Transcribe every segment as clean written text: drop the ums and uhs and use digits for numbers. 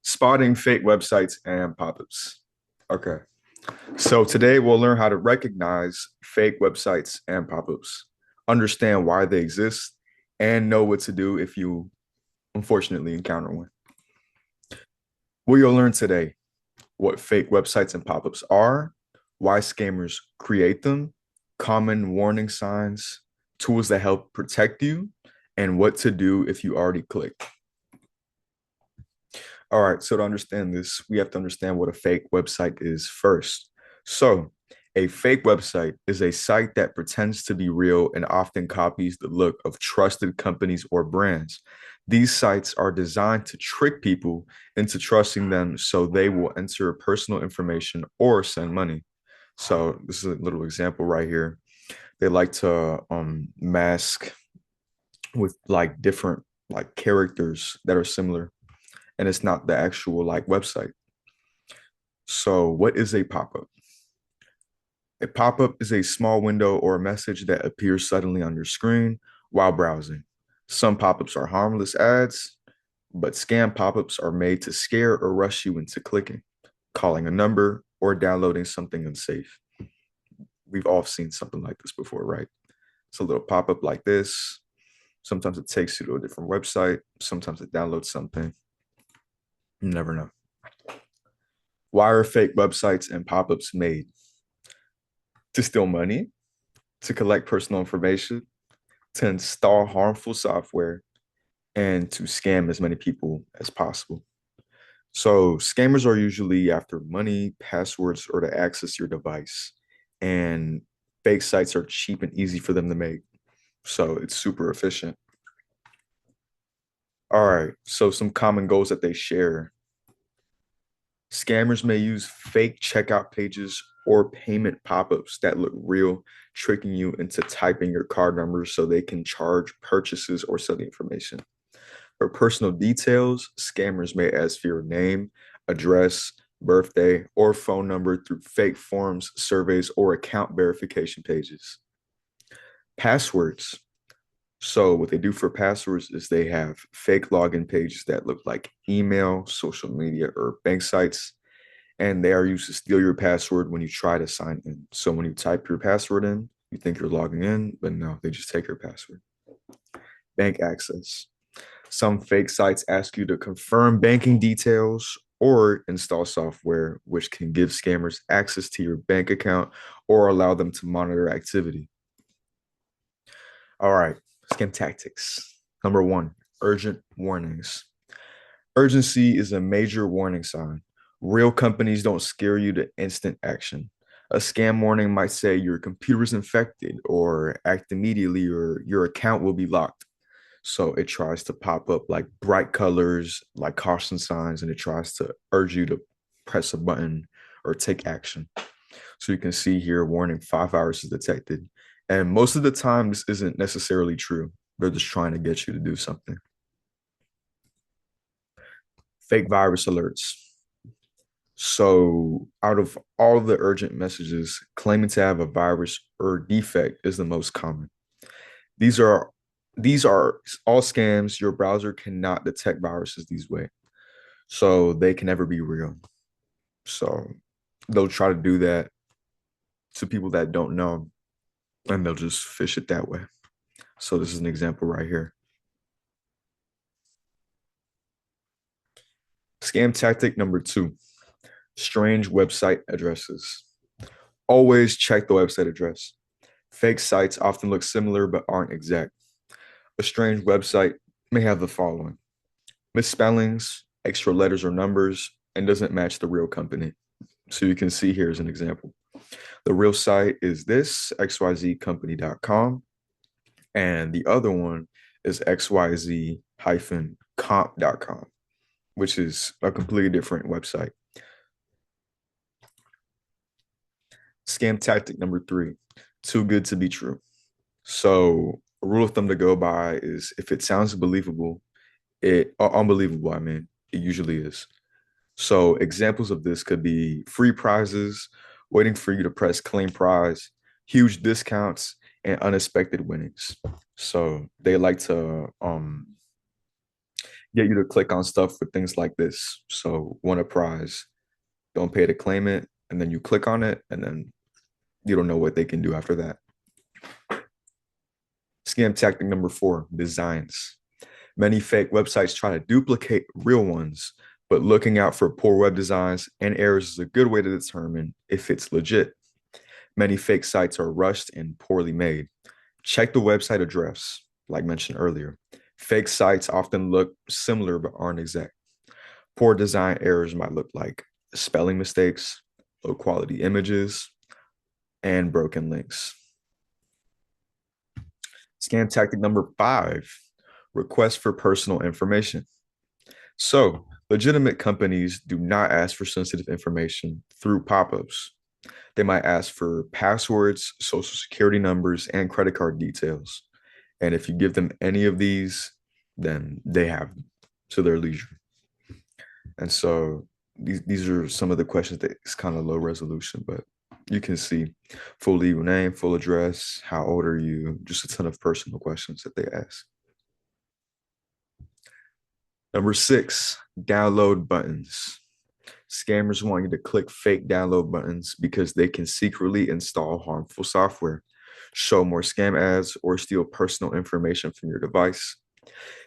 Spotting fake websites and pop-ups. Okay. So today we'll learn how to recognize fake websites and pop-ups, understand why they exist, and know what to do if you unfortunately encounter one. We'll learn today what fake websites and pop-ups are, why scammers create them, common warning signs, tools that help protect you, and what to do if you already clicked. All right, so to understand this, we have to understand what a fake website is first. So, a fake website is a site that pretends to be real and often copies the look of trusted companies or brands. These sites are designed to trick people into trusting them so they will enter personal information or send money. So, this is a little example right here. They like to mask with like different like characters that are similar, and it's not the actual like website. So, what is a pop-up? A pop-up is a small window or a message that appears suddenly on your screen while browsing. Some pop-ups are harmless ads, but scam pop-ups are made to scare or rush you into clicking, calling a number, or downloading something unsafe. We've all seen something like this before, right? It's a little pop-up like this. Sometimes it takes you to a different website. Sometimes it downloads something. You never know. Why are fake websites and pop-ups made? To steal money, to collect personal information, to install harmful software, and to scam as many people as possible. So, scammers are usually after money, passwords, or to access your device. And fake sites are cheap and easy for them to make. So, it's super efficient. All right. So, some common goals that they share: scammers may use fake checkout pages or payment pop-ups that look real, tricking you into typing your card number so they can charge purchases or sell the information. For personal details, scammers may ask for your name, address, birthday, or phone number through fake forms, surveys, or account verification pages. Passwords. So, what they do for passwords is they have fake login pages that look like email, social media, or bank sites, and they are used to steal your password when you try to sign in. So, when you type your password in, you think you're logging in, but no, they just take your password. Bank access. Some fake sites ask you to confirm banking details or install software, which can give scammers access to your bank account or allow them to monitor activity. All right, scam tactics. Number one, urgent warnings. Urgency is a major warning sign. Real companies don't scare you to instant action. A scam warning might say your computer is infected or act immediately or your account will be locked. So it tries to pop up like bright colors, like caution signs, and it tries to urge you to press a button or take action. So you can see here, warning 5 hours is detected. And most of the time, this isn't necessarily true. They're just trying to get you to do something. Fake virus alerts. So, out of all the urgent messages, claiming to have a virus or defect is the most common. These are these are all scams. Your browser cannot detect viruses these way, so they can never be real. So they'll try to do that to people that don't know, and they'll just fish it that way. So this is an example right here. Scam tactic number two: strange website addresses. Always check the website address. Fake sites often look similar but aren't exact. A strange website may have the following: misspellings, extra letters or numbers, and doesn't match the real company. So you can see here as an example. The real site is this xyzcompany.com, and the other one is xyz-comp.com, which is a completely different website. Scam tactic number three: too good to be true. So a rule of thumb to go by is if it sounds believable, unbelievable, I mean, it usually is. So examples of this could be free prizes, waiting for you to press claim prize, huge discounts, and unexpected winnings. So they like to get you to click on stuff with things like this. So won a prize, don't pay to claim it, and then you click on it, and then you don't know what they can do after that. Scam tactic number 4, designs. Many fake websites try to duplicate real ones, but looking out for poor web designs and errors is a good way to determine if it's legit. Many fake sites are rushed and poorly made. Check the website address, like mentioned earlier. Fake sites often look similar but aren't exact. Poor design errors might look like spelling mistakes, low quality images, and broken links. Scam tactic number 5, request for personal information. So, legitimate companies do not ask for sensitive information through pop ups. They might ask for passwords, social security numbers, and credit card details. And if you give them any of these, then they have to their leisure. And so these are some of the questions that is kind of low resolution, but you can see full legal name, full address, how old are you, just a ton of personal questions that they ask. Number 6, download buttons. Scammers want you to click fake download buttons because they can secretly install harmful software, show more scam ads, or steal personal information from your device.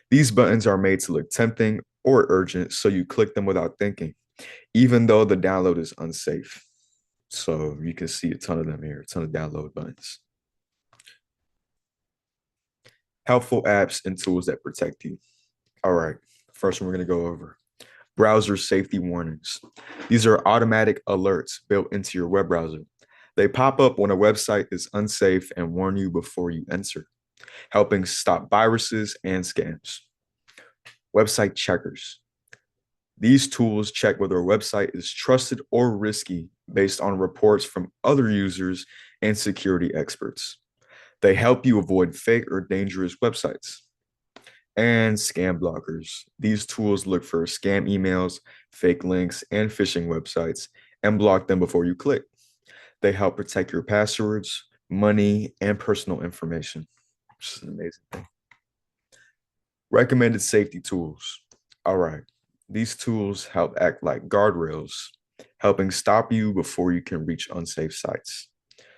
These buttons are made to look tempting or urgent, so you click them without thinking, even though the download is unsafe. So you can see a ton of them here, a ton of download buttons. Helpful apps and tools that protect you. All right, first one we're going to go over browser safety warnings. These are automatic alerts built into your web browser. They pop up when a website is unsafe and warn you before you enter, helping stop viruses and scams. Website checkers. These tools check whether a website is trusted or risky based on reports from other users and security experts. They help you avoid fake or dangerous websites. And scam blockers. These tools look for scam emails, fake links, and phishing websites and block them before you click. They help protect your passwords, money, and personal information, which is an amazing thing. Recommended safety tools. All right. These tools help act like guardrails, helping stop you before you can reach unsafe sites.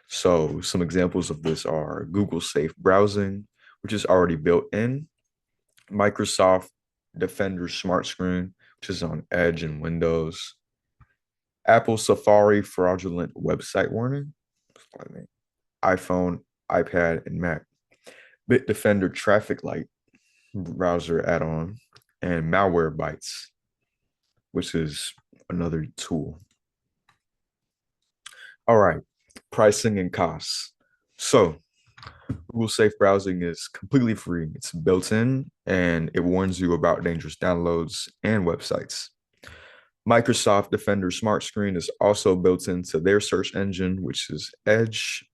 So, some examples of this are Google Safe Browsing, which is already built in, Microsoft Defender Smart Screen, which is on Edge and Windows, Apple Safari Fraudulent Website Warning, iPhone, iPad, and Mac, Bitdefender Traffic Light browser add-on, and Malwarebytes, which is another tool. All right, pricing and costs. So Google Safe Browsing is completely free. It's built in and it warns you about dangerous downloads and websites. Microsoft Defender Smart Screen is also built into their search engine, which is Edge,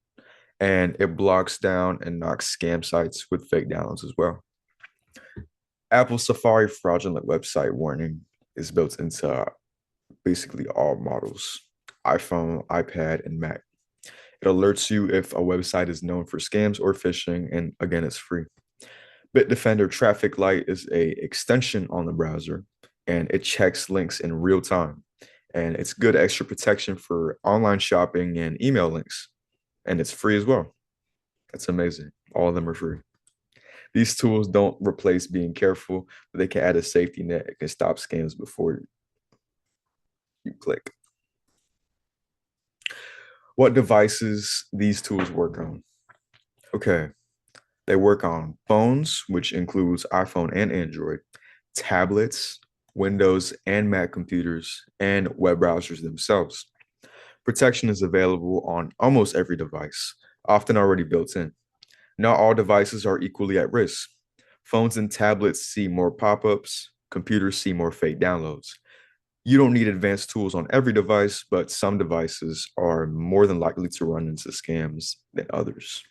and it blocks down and knocks scam sites with fake downloads as well. Apple Safari Fraudulent Website Warning is built into basically all models, iPhone, iPad, and Mac. It alerts you if a website is known for scams or phishing, and again, it's free. Bitdefender Traffic Light is a extension on the browser, and it checks links in real time. And it's good extra protection for online shopping and email links. And it's free as well. That's amazing. All of them are free. These tools don't replace being careful, but they can add a safety net. It can stop scams before you click. What devices these tools work on? Okay, they work on phones, which includes iPhone and Android, tablets, Windows and Mac computers, and web browsers themselves. Protection is available on almost every device, often already built in. Not all devices are equally at risk. Phones and tablets see more pop ups, computers see more fake downloads. You don't need advanced tools on every device, but some devices are more than likely to run into scams than others.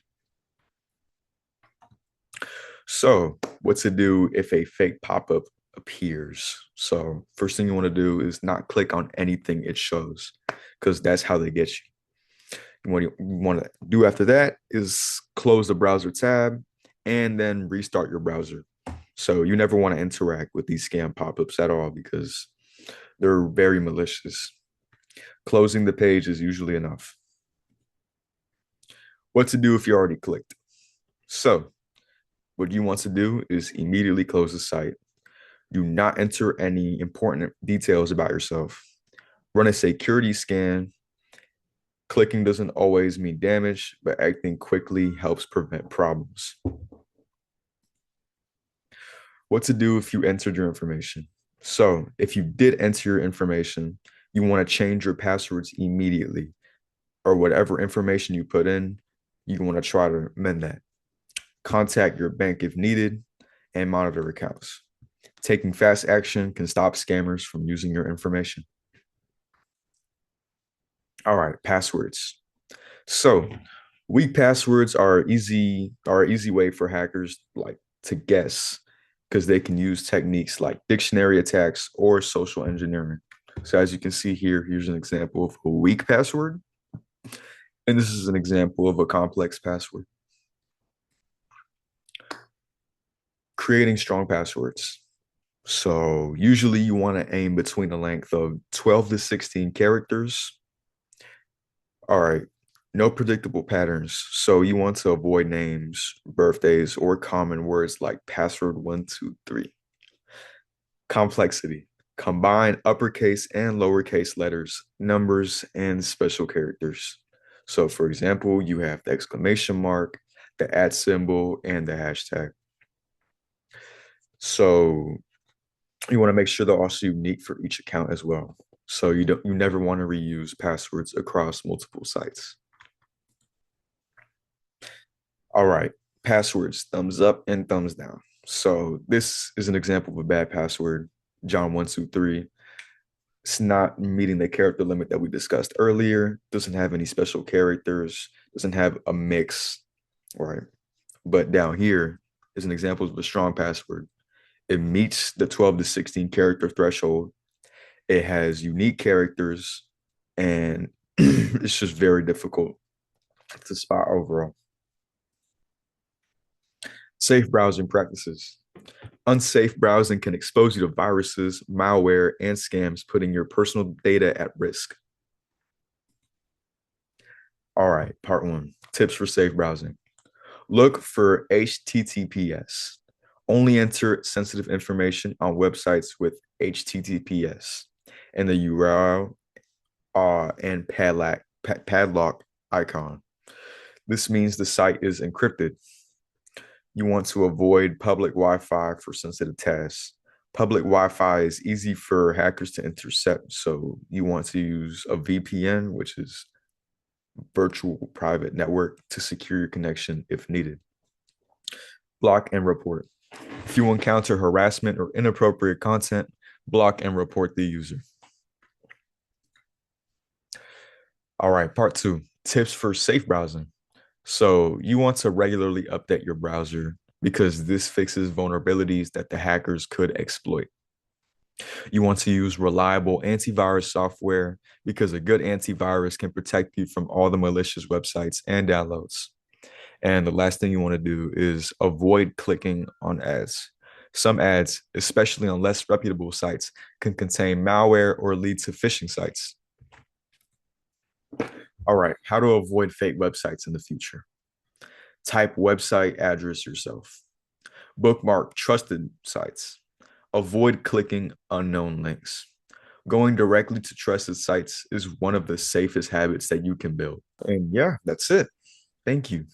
So, what to do if a fake pop up appears? So, first thing you want to do is not click on anything it shows, because that's how they get you. What you want to do after that is close the browser tab and then restart your browser. So you never want to interact with these scam pop-ups at all because they're very malicious. Closing the page is usually enough. What to do if you already clicked? So, what you want to do is immediately close the site. Do not enter any important details about yourself. Run a security scan. Clicking doesn't always mean damage, but acting quickly helps prevent problems. What to do if you entered your information? So, if you did enter your information, you want to change your passwords immediately, or whatever information you put in, you want to try to amend that. Contact your bank if needed, and monitor accounts. Taking fast action can stop scammers from using your information. All right, passwords. So, weak passwords are easy way for hackers like to guess because they can use techniques like dictionary attacks or social engineering. So as you can see here, here's an example of a weak password, and this is an example of a complex password. Creating strong passwords. So usually you want to aim between a length of 12 to 16 characters. All right. No predictable patterns. So you want to avoid names, birthdays, or common words like password 123. Complexity. Combine uppercase and lowercase letters, numbers, and special characters. So for example, you have the exclamation mark, the at symbol, and the hashtag. So you want to make sure they're also unique for each account as well. So you never want to reuse passwords across multiple sites. All right, passwords, thumbs up and thumbs down. So this is an example of a bad password, John123. It's not meeting the character limit that we discussed earlier, doesn't have any special characters, doesn't have a mix, right? But down here is an example of a strong password. It meets the 12 to 16 character threshold. It has unique characters, and it's just very difficult to spot overall. Safe browsing practices. Unsafe browsing can expose you to viruses, malware, and scams, putting your personal data at risk. All right, part one, tips for safe browsing. Look for HTTPS. Only enter sensitive information on websites with HTTPS and the URL and padlock icon. This means the site is encrypted. You want to avoid public Wi-Fi for sensitive tasks. Public Wi-Fi is easy for hackers to intercept, so you want to use a VPN, which is virtual private network, to secure your connection if needed. Block and report. If you encounter harassment or inappropriate content, block and report the user. All right, part two, tips for safe browsing. So you want to regularly update your browser because this fixes vulnerabilities that the hackers could exploit. You want to use reliable antivirus software because a good antivirus can protect you from all the malicious websites and downloads. And the last thing you want to do is avoid clicking on ads. Some ads, especially on less reputable sites, can contain malware or lead to phishing sites. All right, how to avoid fake websites in the future. Type website address yourself. Bookmark trusted sites. Avoid clicking unknown links. Going directly to trusted sites is one of the safest habits that you can build. And yeah, that's it. Thank you.